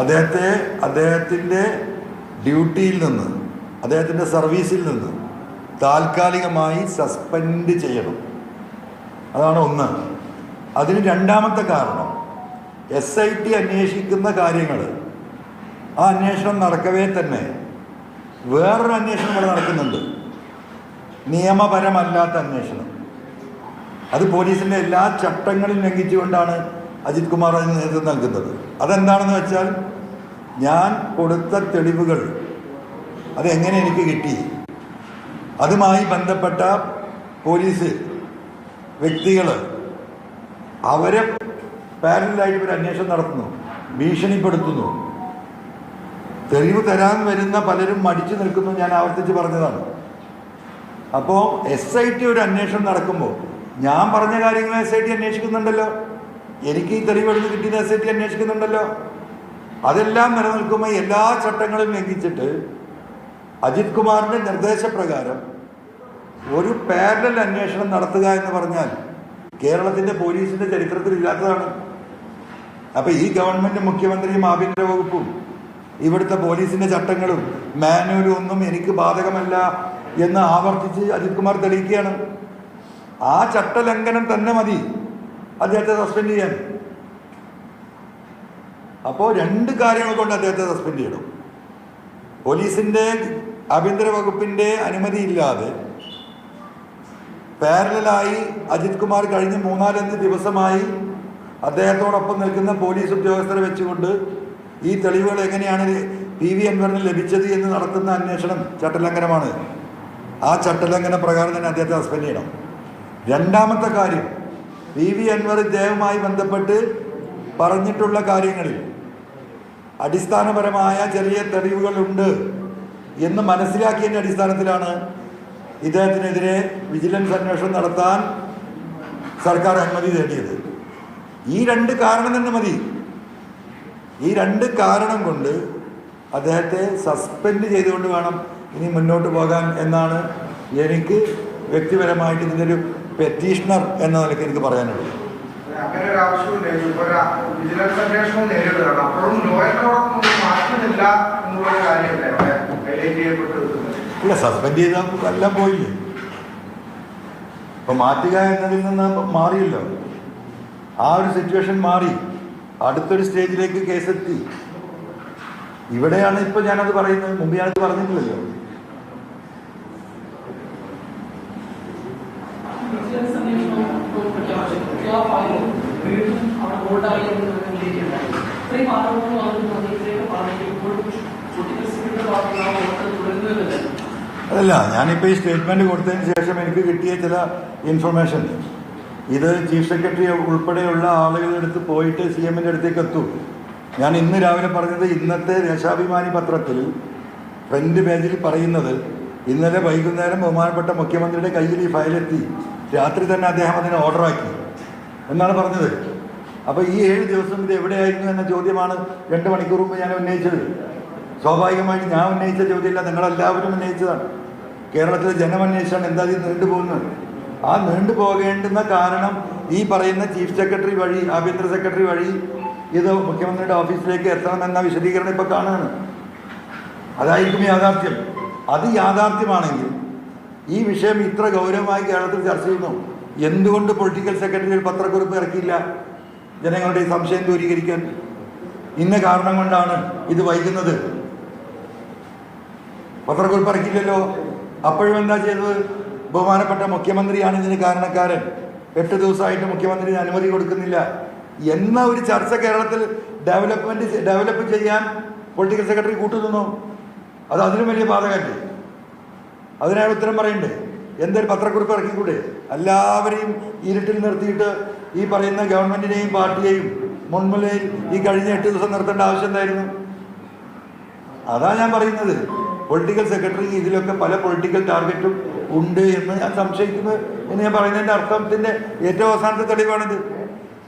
അദ്ദേഹത്തിൻ്റെ ഡ്യൂട്ടിയിൽ നിന്ന്, അദ്ദേഹത്തിൻ്റെ സർവീസിൽ നിന്ന് താൽക്കാലികമായി സസ്പെൻഡ് ചെയ്യണം. അതാണ് ഒന്ന്. അതിന് രണ്ടാമത്തെ കാരണം, SIT അന്വേഷിക്കുന്ന കാര്യങ്ങൾ, ആ അന്വേഷണം നടക്കവേ തന്നെ വേറൊരു അന്വേഷണം ഇവിടെ നടക്കുന്നുണ്ട്, നിയമപരമല്ലാത്ത അന്വേഷണം. അത് പോലീസിൻ്റെ എല്ലാ ചട്ടങ്ങളും ലംഘിച്ചുകൊണ്ടാണ് അജിത് കുമാർ അതിന് നേതൃത്വം നൽകുന്നത്. അതെന്താണെന്ന് വെച്ചാൽ, ഞാൻ കൊടുത്ത തെളിവുകൾ അതെങ്ങനെ എനിക്ക് കിട്ടി, അതുമായി ബന്ധപ്പെട്ട പോലീസ് വ്യക്തികൾ അവരെ പാരലായിട്ട് ഒരു അന്വേഷണം നടത്തുന്നു, ഭീഷണിപ്പെടുത്തുന്നു, തെളിവ് തരാൻ വരുന്ന പലരും മടിച്ചു നിൽക്കുന്നു. ഞാൻ ആവർത്തിച്ച് പറഞ്ഞതാണ്. അപ്പോൾ SIT ഒരു അന്വേഷണം നടക്കുമ്പോൾ ഞാൻ പറഞ്ഞ കാര്യങ്ങൾ SIT അന്വേഷിക്കുന്നുണ്ടല്ലോ, എനിക്ക് ഈ തെളിവെടുത്ത് കിട്ടിയത് SIT അന്വേഷിക്കുന്നുണ്ടല്ലോ. അതെല്ലാം നിലനിൽക്കുമ്പോൾ എല്ലാ ചട്ടങ്ങളും ലംഘിച്ചിട്ട് അജിത് കുമാറിൻ്റെ നിർദ്ദേശപ്രകാരം ഒരു പാരലൽ അന്വേഷണം നടത്തുക എന്ന് പറഞ്ഞാൽ കേരളത്തിൻ്റെ പോലീസിൻ്റെ ചരിത്രത്തിൽ ഇല്ലാത്തതാണ്. അപ്പോൾ ഈ ഗവൺമെൻറ്, മുഖ്യമന്ത്രിയും ആഭ്യന്തര വകുപ്പും ഇവിടുത്തെ പോലീസിൻ്റെ ചട്ടങ്ങളും മാനുവലും ഒന്നും എനിക്ക് ബാധകമല്ല എന്ന് ആവർത്തിച്ച് അജിത് കുമാർ തെളിയിക്കുകയാണ്. ആ ചട്ടലംഘനം തന്നെ മതി അദ്ദേഹത്തെ സസ്പെൻഡ് ചെയ്യാൻ. അപ്പോൾ രണ്ട് കാര്യങ്ങൾ കൊണ്ട് അദ്ദേഹത്തെ സസ്പെൻഡ് ചെയ്യണം. പോലീസിൻ്റെ, ആഭ്യന്തര വകുപ്പിൻ്റെ അനുമതിയില്ലാതെ പാരലായി അജിത് കുമാർ കഴിഞ്ഞ 3-4 ദിവസമായി അദ്ദേഹത്തോടൊപ്പം നിൽക്കുന്ന പോലീസ് ഉദ്യോഗസ്ഥരെ വെച്ചുകൊണ്ട് ഈ തെളിവുകൾ എങ്ങനെയാണ് PV അൻവറിന് ലഭിച്ചത് എന്ന് നടത്തുന്ന അന്വേഷണം ചട്ടലംഘനമാണ്. ആ ചട്ടലംഘന പ്രകാരം തന്നെ അദ്ദേഹത്തെ സസ്പെൻഡ് ചെയ്യണം. രണ്ടാമത്തെ കാര്യം, PV അൻവർ ഇദ്ദേഹവുമായി ബന്ധപ്പെട്ട് പറഞ്ഞിട്ടുള്ള കാര്യങ്ങളിൽ അടിസ്ഥാനപരമായ ചെറിയ തെളിവുകളുണ്ട് എന്ന് മനസ്സിലാക്കിയതിൻ്റെ അടിസ്ഥാനത്തിലാണ് ഇദ്ദേഹത്തിനെതിരെ വിജിലൻസ് അന്വേഷണം നടത്താൻ സർക്കാർ അനുമതി തേടിയത്. ഈ രണ്ട് കാരണം തന്നെ മതി. ഈ രണ്ട് കാരണം കൊണ്ട് അദ്ദേഹത്തെ സസ്പെൻഡ് ചെയ്തുകൊണ്ട് വേണം ഇനി മുന്നോട്ട് പോകാൻ എന്നാണ് എനിക്ക് വ്യക്തിപരമായിട്ട് ഇതിൻ്റെ ഒരു പെറ്റീഷണർ എന്ന നിലയ്ക്ക് എനിക്ക് പറയാനുള്ളത്. ഇല്ല, സസ്പെൻഡ് ചെയ്താൽ എല്ലാം പോയില്ലേ. ഇപ്പം മാറ്റുക എന്നതിൽ നിന്ന് മാറിയല്ലോ, ആ ഒരു സിറ്റുവേഷൻ മാറി, അടുത്തൊരു സ്റ്റേജിലേക്ക് കേസെത്തി. ഇവിടെയാണ് ഇപ്പോൾ ഞാനത് പറയുന്നത്, മുമ്പ് ഞാനത് പറഞ്ഞിട്ടില്ലല്ലോ. അതല്ല, ഞാനിപ്പോൾ ഈ സ്റ്റേറ്റ്മെൻറ്റ് കൊടുത്തതിന് ശേഷം എനിക്ക് കിട്ടിയ ചില ഇൻഫർമേഷൻ, ഇത് ചീഫ് സെക്രട്ടറി ഉൾപ്പെടെയുള്ള ആളുകളുടെ അടുത്ത് പോയിട്ട് CM-ൻ്റെ അടുത്തേക്ക് എത്തും. ഞാൻ ഇന്ന് രാവിലെ പറഞ്ഞത്, ഇന്നത്തെ ദേശാഭിമാനി പത്രത്തിൽ ഫ്രണ്ട് പേജിൽ പറയുന്നത്, ഇന്നലെ വൈകുന്നേരം ബഹുമാനപ്പെട്ട മുഖ്യമന്ത്രിയുടെ കയ്യിൽ ഈ ഫയലെത്തി, രാത്രി തന്നെ അദ്ദേഹം അതിനെ ഓർഡറാക്കി എന്നാണ് പറഞ്ഞത്. അപ്പോൾ ഈ 7 ദിവസം ഇത് എവിടെയായിരുന്നു എന്ന ചോദ്യമാണ് 2 മണിക്കൂർ മുമ്പ് ഞാൻ ഉന്നയിച്ചത്. സ്വാഭാവികമായിട്ട് ഞാൻ ഉന്നയിച്ച ചോദ്യമല്ല, നിങ്ങളെല്ലാവരും ഉന്നയിച്ചതാണ്. കേരളത്തിലെ ജനമന്വേഷണം എന്താ ഇത് നീണ്ടുപോകുന്നത്? ആ നീണ്ടുപോകേണ്ടുന്ന കാരണം ഈ പറയുന്ന ചീഫ് സെക്രട്ടറി വഴി, ആഭ്യന്തര സെക്രട്ടറി വഴി ഇത് മുഖ്യമന്ത്രിയുടെ ഓഫീസിലേക്ക് എത്തണമെന്ന വിശദീകരണം ഇപ്പോൾ കാണുകയാണ്. അതായിരിക്കും യാഥാർത്ഥ്യം. അത് യാഥാർത്ഥ്യമാണെങ്കിൽ ഈ വിഷയം ഇത്ര ഗൗരവമായി കേരളത്തിൽ ചർച്ച ചെയ്യുന്നു. എന്തുകൊണ്ട് പൊളിറ്റിക്കൽ സെക്രട്ടറി ഒരു പത്രക്കുറിപ്പ് ഇറക്കിയില്ല ജനങ്ങളുടെ ഈ സംശയം ദൂരീകരിക്കാൻ? ഇന്ന കാരണം കൊണ്ടാണ് ഇത് വൈകുന്നത്. പത്രക്കുറിപ്പ് ഇറക്കില്ലല്ലോ. അപ്പോഴും എന്താ ചെയ്തത്? ബഹുമാനപ്പെട്ട മുഖ്യമന്ത്രിയാണ് ഇതിന് കാരണക്കാരൻ, 8 ദിവസമായിട്ട് മുഖ്യമന്ത്രിന് അനുമതി കൊടുക്കുന്നില്ല എന്ന ഒരു ചർച്ച കേരളത്തിൽ ഡെവലപ്പ് ചെയ്യാൻ പൊളിറ്റിക്കൽ സെക്രട്ടറി കൂട്ടുനിന്നു. അത് അതിനും വലിയ ബാധകമല്ലേ? അതിനാണ് ഉത്തരം പറയണ്ടേ. എന്തൊരു പത്രക്കുറിപ്പ് ഇറക്കിക്കൂടെ? എല്ലാവരെയും ഇരുട്ടിൽ നിർത്തിയിട്ട് ഈ പറയുന്ന ഗവൺമെൻറ്റിനെയും പാർട്ടിയെയും മുൻമുലയിൽ ഈ കഴിഞ്ഞ 8 ദിവസം നിർത്തേണ്ട ആവശ്യം എന്തായിരുന്നു? അതാ ഞാൻ പറയുന്നത്. പൊളിറ്റിക്കൽ സെക്രട്ടറി ഇതിലൊക്കെ പല പൊളിറ്റിക്കൽ ടാർഗറ്റും ഉണ്ട് എന്ന് ഞാൻ സംശയിക്കുന്നത് എന്ന് ഞാൻ പറയുന്നതിൻ്റെ അർത്ഥത്തിൻ്റെ ഏറ്റവും അവസാനത്തെ തെളിവാണിത്.